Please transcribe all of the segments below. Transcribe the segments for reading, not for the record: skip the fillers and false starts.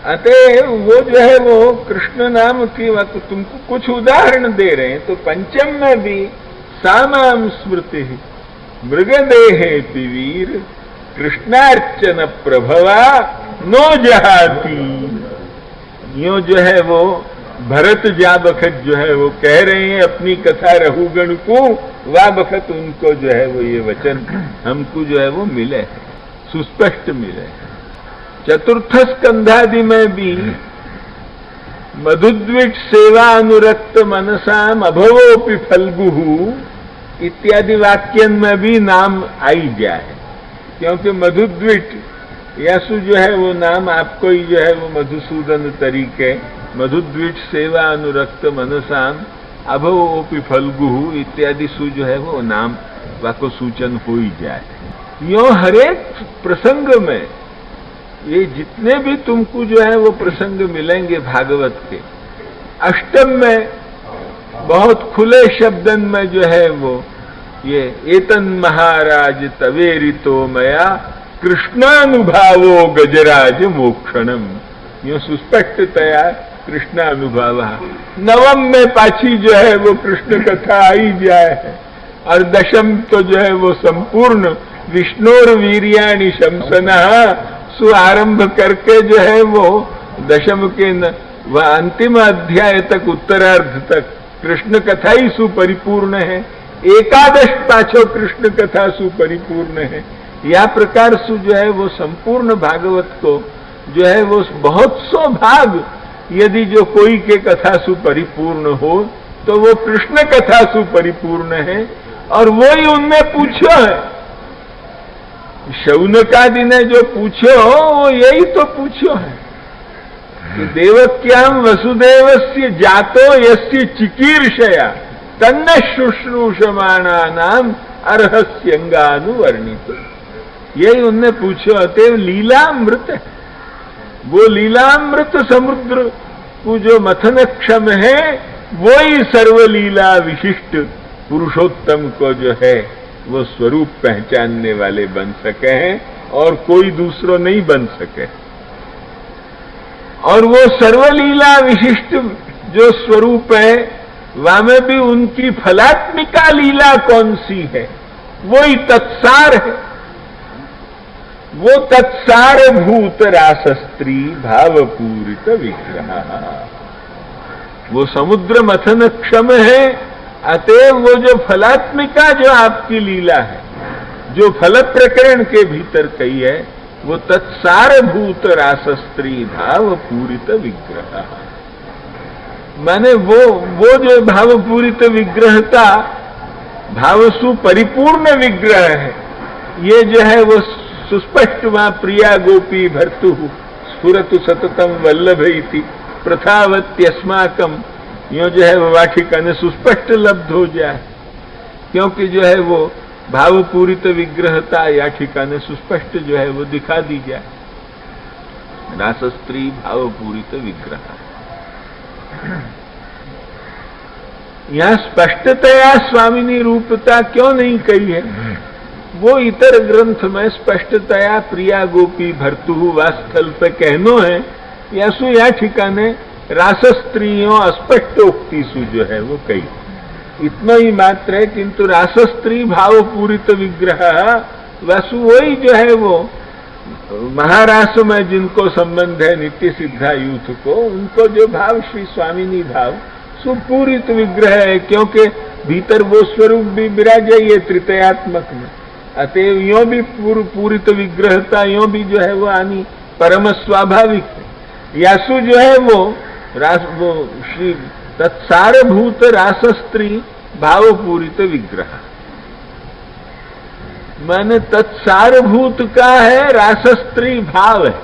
अतः वो जो है वो कृष्ण नाम की तुमको कुछ उदाहरण दे रहे हैं। तो पंचम में भी सामाम स्मृति मृगदेहे वीर कृष्णार्चन प्रभवा नो जहाती। यो जो है वो भरत जा बखत जो है वो कह रहे हैं अपनी कथा रघुगण को, वह बखत उनको जो है वो ये वचन हमको जो है वो मिले, सुस्पष्ट मिले। चतुर्थ स्कंधादि में भी मधुद्विट सेवा अनुरक्त मनसाम अभवोपि फल्गुहु इत्यादि वाक्यन में भी नाम आई जाए, क्योंकि मधुद्विट यासु जो है वो नाम आपको ही जो है वो मधुसूदन तरीके मधुद्विट सेवा अनुरक्त मनसाम अभवोपि फल्गुहु इत्यादि सु जो है वो नाम वाको सूचन हो ही जाए। यो हरेक प्रसंग में ये जितने भी तुमको जो है वो प्रसंग मिलेंगे भागवत के, अष्टम में बहुत खुले शब्दन में जो है वो ये एतन महाराज तवेरितो मया कृष्णानुभावो गजराज मोक्षणम, यो सुस्पष्टतया कृष्णानुभाव। नवम में पाछी जो है वो कृष्ण कथा आई जाए है, और दशम तो जो है वो संपूर्ण विष्णुर वीर्याणि शमसना सु आरंभ करके जो है वो दशम के वह अंतिम अध्याय तक उत्तरार्ध तक कृष्ण कथा ही सुपरिपूर्ण है। एकादश पाछो कृष्ण कथा सुपरिपूर्ण है। या प्रकार सु जो है वो संपूर्ण भागवत को जो है वो बहुत सौ भाग यदि जो कोई के कथा सुपरिपूर्ण हो तो वो कृष्ण कथा सुपरिपूर्ण है। और वो ही उनने पूछो है, शौनकादि ने जो पूछो वो यही तो पूछो है कि देवक्याम वसुदेवस्य जातो यस्य चिकीर्षया तन्न शुश्रूषमाणा नाम अर्हस्यंगानुवर्णित। यही उनने पूछो। अतएव लीलामृत है, वो लीलामृत समुद्र को जो मथन क्षम है वो ही सर्वलीला विशिष्ट पुरुषोत्तम को जो है वो स्वरूप पहचानने वाले बन सके हैं और कोई दूसरो नहीं बन सके। और वो सर्वलीला विशिष्ट जो स्वरूप है वह में भी उनकी फलात्मिका लीला कौन सी है, वो ही तत्सार है। वो तत्सार भूत रासस्त्री भावपूरित विग्रह, वो समुद्र मथन क्षम है। अतएव वो जो फलात्मिका जो आपकी लीला है, जो फल प्रकरण के भीतर कही है, वो तत्सार भूत रासस्त्री भाव पूरित विग्रह, माने वो जो भाव पूरित विग्रहता भावसु परिपूर्ण विग्रह है। ये जो है वो सुस्पष्ट वहां प्रिया गोपी भर्तु स्फुरतु सततम वल्लभ इति प्रथावत्यस्माकम, यो जो है वो वाटिका ने सुस्पष्ट लब्ध हो जाए, क्योंकि जो है वो भावपूरित विग्रहता याठिका ने सुस्पष्ट जो है वो दिखा दी जाए। रासस्त्री भावपूरित विग्रह यहां स्पष्टतया स्वामिनी रूपता क्यों नहीं कही है? वो इतर ग्रंथ में स्पष्टतया प्रिया गोपी भर्तु वास्थल पे कहनो है, या सु या ठिकाने रासस्त्रियों अस्पष्टोक्ति सु जो है वो कही, इतना ही मात्र है। किंतु रासस्त्री भाव पूरित विग्रह वसु वही जो है वो महारास में जिनको संबंध है नित्य सिद्धा यूथ को, उनको जो भाव श्री स्वामिनी भाव सुपूरित विग्रह है, क्योंकि भीतर वो स्वरूप भी विराजे ये तृतीयात्मक में। अतएव यो भी पूरित विग्रहता यो भी जो है वो आनी परम स्वाभाविक है। यासु जो है वो श्री तत्सारभूत रासस्त्री भावपूरित विग्रह, माने तत्सारभूत का है रासस्त्री भाव है,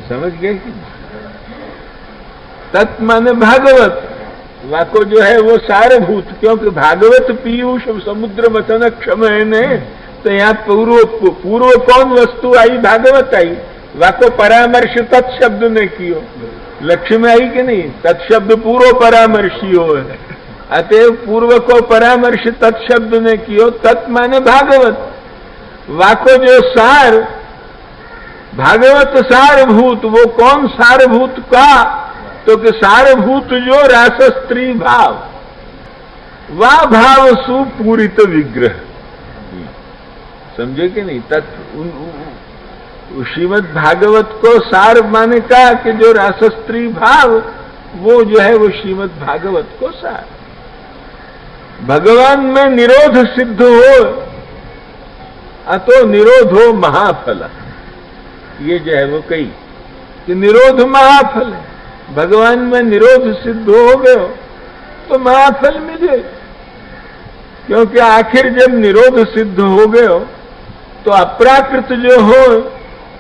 समझ गए कि तत् माने भागवत, वाको जो है वो सारभूत, क्योंकि भागवत पीयूष समुद्र मथन क्षम है ने, तो यहाँ पूर्व कौन वस्तु आई? भागवत आई। वाको परामर्श तत्शब्द ने कियो, लक्ष्य में आई कि नहीं? तत्शब्द पूर्व परामर्शियो है। अतएव पूर्व को परामर्श तत्शब्द ने कियो, तत् माने भागवत। वाको जो सार भागवत सारभूत, वो कौन सारभूत का? तो कि सारभूत जो रास स्त्री भाव, वा भाव सुपूरित विग्रह। समझे कि नहीं? श्रीमद् भागवत को सार माने का कि जो रास स्त्री भाव, वो जो है वो श्रीमद् भागवत को सार। भगवान में निरोध सिद्ध हो, अतो निरोधो महाफल। ये जो है वो कही कि निरोध महाफल है। भगवान में निरोध सिद्ध हो गए तो महाफल मिले, क्योंकि आखिर जब निरोध सिद्ध हो गए तो अप्राकृत जो हो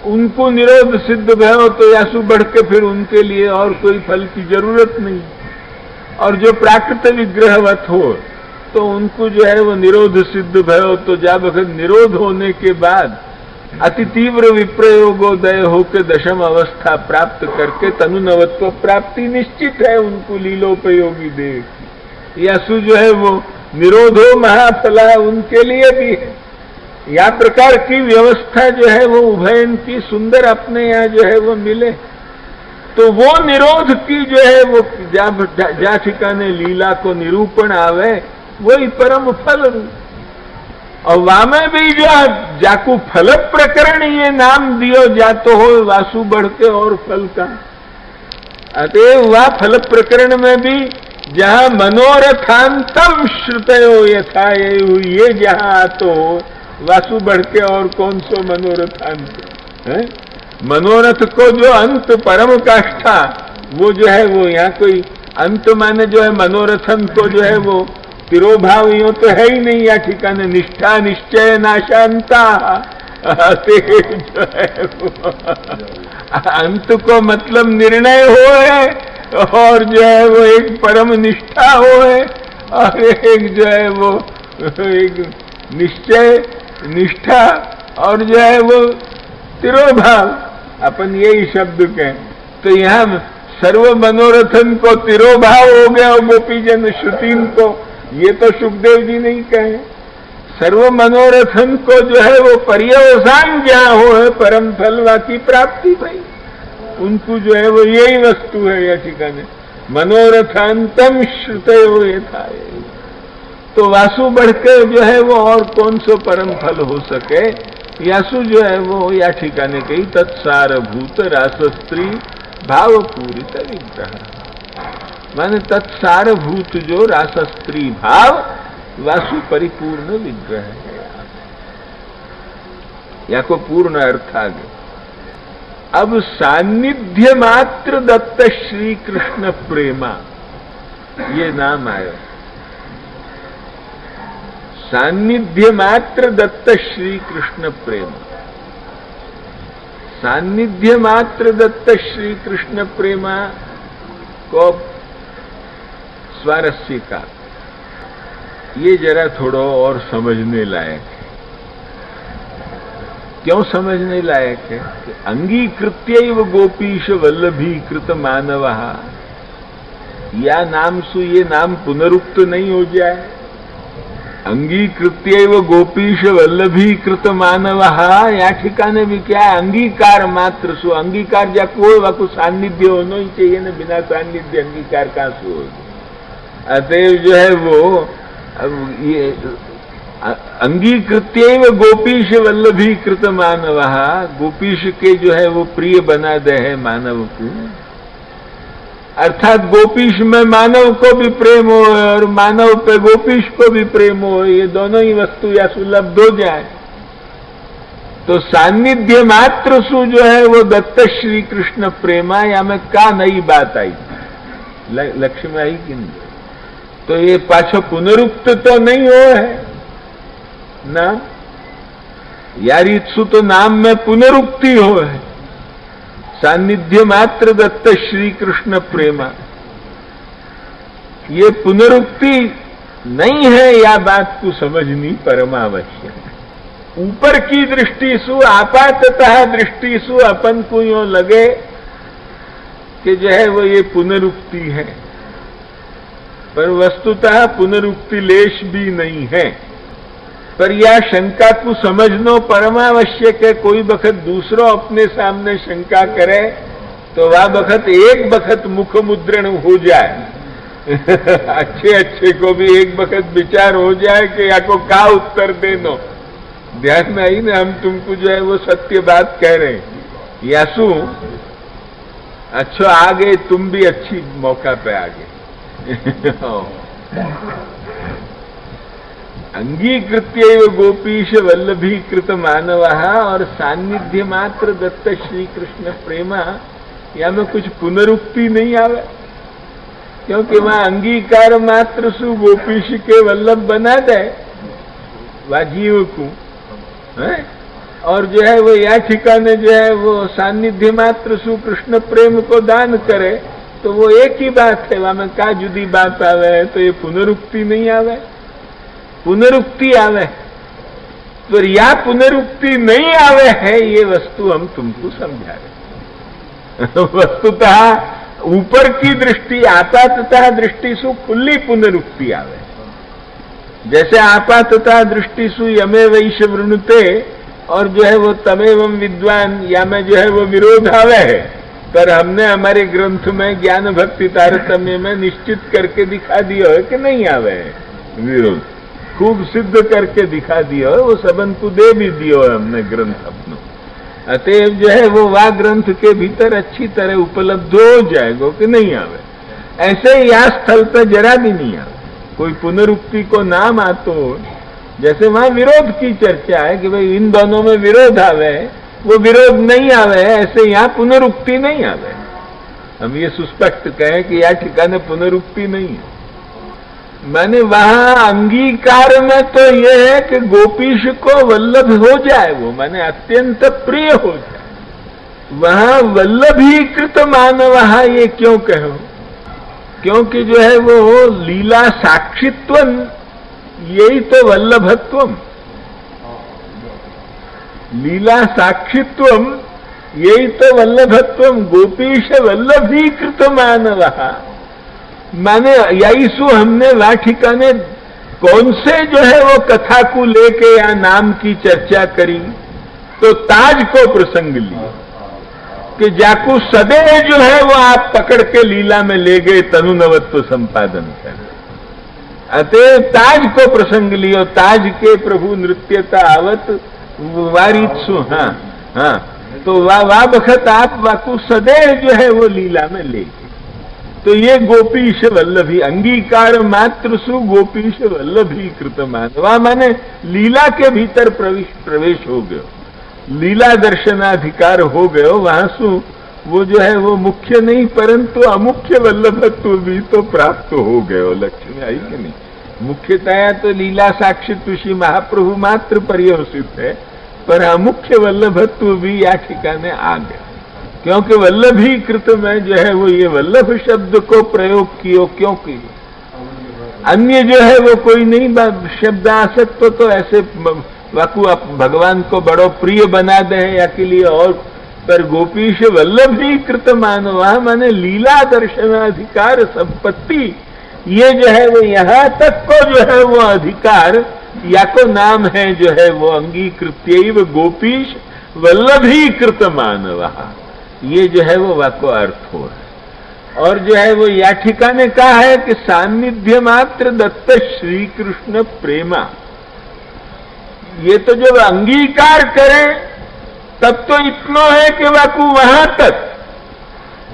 उनको निरोध सिद्ध भयो तो यासु बढ़ के फिर उनके लिए और कोई फल की जरूरत नहीं। और जो प्राकृत विग्रहवत हो तो उनको जो है वो निरोध सिद्ध भयो, तो जब अगर निरोध होने के बाद अति तीव्र विप्रयोगोदय होकर दशम अवस्था प्राप्त करके तनुनवत्व प्राप्ति निश्चित है उनको लीलोपयोगी देव की। यासु जो है वो निरोधो महाफला उनके लिए भी है। या प्रकार की व्यवस्था जो है वो उभयन की सुंदर अपने यहाँ जो है वो मिले, तो वो निरोध की जो है वो जा ठिकाने लीला को निरूपण आवे, वही परम फल रूप। और वामे भी जो जाकू फल प्रकरण ये नाम दियो जातो हो वासु बढ़ के और फल का। अतएव वह फल प्रकरण में भी जहां मनोरथांतम श्रुतयो यथा ये जहां आतो हो वासु बढ़ के और कौन सो मनोरथांत है? मनोरथ को जो अंत परम काष्ठा, वो जो है वो यहाँ कोई अंत माने जो है मनोरथन को जो है वो तिरोभाव यो तो है ही नहीं। या ठिकाने निष्ठा निश्चय नाशांता जो है अंत को मतलब निर्णय हो है, और जो है वो एक परम निष्ठा हो है, और एक जो है वो एक निश्चय निष्ठा, और जो है वो तिरोभाव। अपन यही शब्द कहें तो यहाँ सर्व मनोरथन को तिरोभाव हो गया गोपीजन श्रुतिन को, ये तो सुखदेव जी नहीं कहे। सर्व मनोरथन को जो है वो पर्यवसान जहां हो है परम फलवा की प्राप्ति भाई, उनको जो है वो यही वस्तु है या ठिकाने मनोरथांतम श्रुतयो यथा। तो वासु बढ़कर जो है वो और कौन सो परम फल हो सके? यासु जो है वो या ठिकाने कही तत्सारभूत रास स्त्री भाव पूरित विग्रह, माने तत्सारभूत जो रास स्त्री भाव वासु परिपूर्ण विग्रह है। या को पूर्ण अर्थ आ गया। अब सान्निध्य मात्र दत्त श्री कृष्ण प्रेमा ये नाम आयो। सान्निध्य मात्र दत्त श्री कृष्ण प्रेमा, सान्निध्य मात्र दत्त श्री कृष्ण प्रेमा को स्वारस्य का ये जरा थोड़ा और समझने लायक है। क्यों समझने लायक है? कि अंगीकृत्यैव गोपीश वल्लभीकृत मानवः, या नाम सु ये नाम पुनरुक्त नहीं हो जाए। अंगीकृत्यैव गोपीश वल्लभीकृत मानवः, या ठिकाने भी क्या है? अंगीकार मात्र सु, अंगीकार जा कोई वाकु सान्निध्य होना ही चाहिए ना, बिना सान्निध्य अंगीकार कहां से होगा? अतएव जो है वो अब ये अंगीकृत्यैव गोपीश वल्लभीकृत मानवः, गोपीश के जो है वो प्रिय बना दे है मानव को, अर्थात गोपीश में मानव को भी प्रेम हो और मानव पे गोपीश को भी प्रेम हो, ये दोनों ही वस्तु या सुलभ हो जाए। तो सान्निध्य मात्र सु जो है वो दत्त श्री कृष्ण प्रेमा, या में का नई बात आई लक्ष्य में आई कि नहीं? तो ये पाछो पुनरुक्त तो नहीं हो है नाम, यार इत्सु तो नाम में पुनरुक्ति हो है। सान्निध्य मात्र दत्त श्री कृष्ण प्रेमा, ये पुनरुक्ति नहीं है, या बात को समझनी परमावश्यक। ऊपर की दृष्टि सु आपाततः दृष्टि सु अपन को यो लगे कि जो है वो ये पुनरुक्ति है, पर वस्तुतः पुनरुक्ति लेश भी नहीं है। पर यह शंका को समझनो परमावश्यक है। कोई बखत दूसरो अपने सामने शंका करे तो वह बखत एक बखत मुख मुद्रण हो जाए अच्छे अच्छे को भी एक बखत विचार हो जाए कि या को का उत्तर देनो। ध्यान में आई ना, हम तुमको जो है वो सत्य बात कह रहे हैं। यासु अच्छो आ गए, तुम भी अच्छी मौका पे आ गए अंगीकृत्यैव गोपीश वल्लभीकृत मानवः और सान्निध्य मात्र दत्त श्री कृष्ण प्रेमा, या में कुछ पुनरुक्ति नहीं आवे, क्योंकि वहां अंगीकार मात्र सु गोपीश के वल्लभ बना दे वा जीव को है? और जो है वो या ठिकाने जो है वो सान्निध्य मात्र सु कृष्ण प्रेम को दान करे, तो वो एक ही बात है। वहां में का जुदी बात आवे, तो ये पुनरुक्ति नहीं आवे, पुनरुक्ति आवे। तो या पुनरुक्ति नहीं आवे है, ये वस्तु हम तुमको समझा रहे वस्तुतः ऊपर की दृष्टि आपाततः दृष्टि सु खुली पुनरुक्ति आवे। जैसे आपाततः दृष्टि सु यमे वैश्य वृणुते, और जो है वो तमेवं विद्वान या में जो है वो विरोध आवे है, पर हमने हमारे ग्रंथ में ज्ञान भक्ति तारतम्य में निश्चित करके दिखा दिया है कि नहीं आवे है विरोध, खूब सिद्ध करके दिखा दिया है, वो सबन को दे भी दियो है हमने ग्रंथ अपनो। अतएव जो है वो वा ग्रंथ के भीतर अच्छी तरह उपलब्ध हो जाएगा कि नहीं आवे। ऐसे यह स्थल पर जरा भी नहीं आवे, कोई पुनरुक्ति को नाम आतो, जैसे वहां विरोध की चर्चा है कि भाई इन दोनों में विरोध आवे, वो विरोध नहीं आवे, ऐसे यहां पुनरुक्ति नहीं आवे। हम ये सुस्पष्ट कहें कि यह ठिकाने पुनरुक्ति नहीं है। माने वहां अंगीकार में तो यह है कि गोपीश को वल्लभ हो जाए, वो माने अत्यंत प्रिय हो जाए। वहां वल्लभीकृत मानव, ये क्यों कहो? क्योंकि जो है वो लीला साक्षित्वम, यही तो वल्लभत्वम, लीला साक्षित्वम यही तो वल्लभत्वम। गोपीश वल्लभीकृत मानव, माने यीशु हमने वह ठिकाने कौन से जो है वो कथा को लेके या नाम की चर्चा करी, तो ताज को प्रसंग लिया कि जाकू सदैव जो है वो आप पकड़ के लीला में ले गए तनुनवत्व संपादन कर। अतः ताज को प्रसंग लियो, ताज के प्रभु नृत्यता आवत वारित्सु। हाँ, तो वाह बखत आप वाकू सदैव जो है वो लीला में ले गए। तो ये गोपीश वल्लभी, अंगीकार मात्र सु गोपीश वल्लभी कृत मानवा, माने लीला के भीतर प्रवेश हो गयो, लीला दर्शनाधिकार हो गयो। वहां सु वो जो है वो मुख्य नहीं परंतु अमुख्य वल्लभत्व भी तो प्राप्त हो गयो। लक्ष्य में आई कि नहीं? मुख्यतया तो लीला साक्षित श्री महाप्रभु मात्र पर्यवसित है, पर अमुख्य वल्लभत्व भी या ठिकाने आ गया, क्योंकि वल्लभीकृत में जो है वो ये वल्लभ शब्द को प्रयोग कियो। क्योंकि अन्य जो है वो कोई नहीं शब्द आ सकता, तो ऐसे वाकू आप भगवान को बड़ो प्रिय बना दे या के लिए, और पर गोपीश वल्लभीकृत मानवा माने लीला दर्शनाधिकार संपत्ति, ये जो है वो यहां तक को जो है वो अधिकार या को नाम है जो है वो अंगीकृत्यैव गोपीश वल्लभीकृत मानवा, ये जो है वो वाको अर्थ हो है। और जो है वो या ठिकाने कहा है कि सान्निध्य मात्र दत्त श्री कृष्ण प्रेमा, ये तो जब अंगीकार करें तब तो इतना है कि वाकू वहां तक,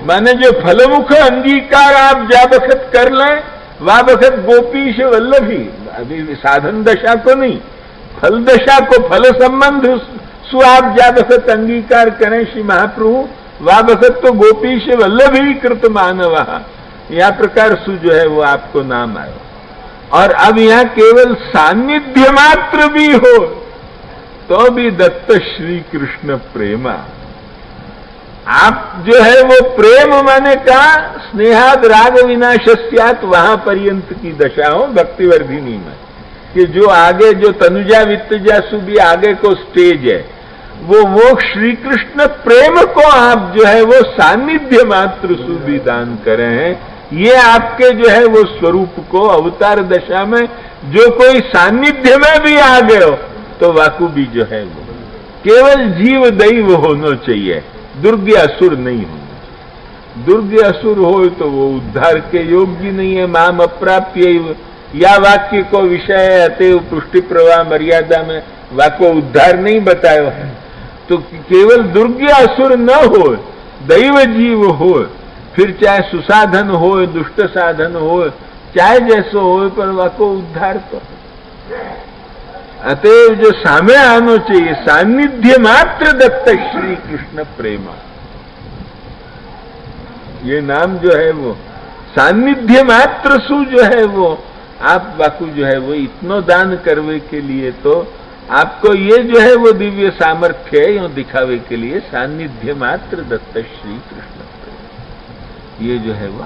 माने जो फलमुख अंगीकार आप जा बखत कर लें, वह बखत गोपीश वल्लभी, अभी साधन दशा को नहीं, फल दशा को, फल संबंध सु आप जा बखत अंगीकार करें श्री महाप्रभु, वह बखत तो गोपीश वल्लभीकृत मानवा, यह प्रकार सु जो है वो आपको नाम आयो। और अब यहां केवल सान्निध्य मात्र भी हो तो भी दत्त श्री कृष्ण प्रेमा, आप जो है वो प्रेम माने का स्नेहाद राग विनाशस्यात, वहां पर्यंत की दशा हो भक्तिवर्धिनी में, कि जो आगे जो तनुजा वित्तजा सु भी आगे को स्टेज है, वो श्री कृष्ण प्रेम को आप जो है वो सान्निध्य मात्र सुविधान करें हैं। ये आपके जो है वो स्वरूप को अवतार दशा में जो कोई सानिध्य में भी आ गए हो तो वाकु भी जो है वो केवल जीव दैव होना चाहिए, दुर्ग असुर नहीं होना चाहिए। दुर्ग असुर हो तो वो उद्धार के योग्य नहीं है। माम अप्राप्य या वाक्य को विषय अतएव पुष्टि प्रवाह मर्यादा में वाक्य उद्धार नहीं बतायो है। तो केवल दुर्ग असुर न हो, दैव जीव हो, फिर चाहे सुसाधन हो दुष्ट साधन हो, चाहे जैसो हो, पर वाको उद्धार तो। अतएव जो सामे आनो चाहिए सानिध्य मात्र दत्त श्री कृष्ण प्रेमा, ये नाम जो है वो सानिध्य मात्र सु जो है वो आप वाकु जो है वो इतनो दान करवे के लिए तो आपको ये जो है वो दिव्य सामर्थ्य है, यो दिखावे के लिए सानिध्य मात्र दत्त श्री कृष्ण प्रेमा, ये जो है वो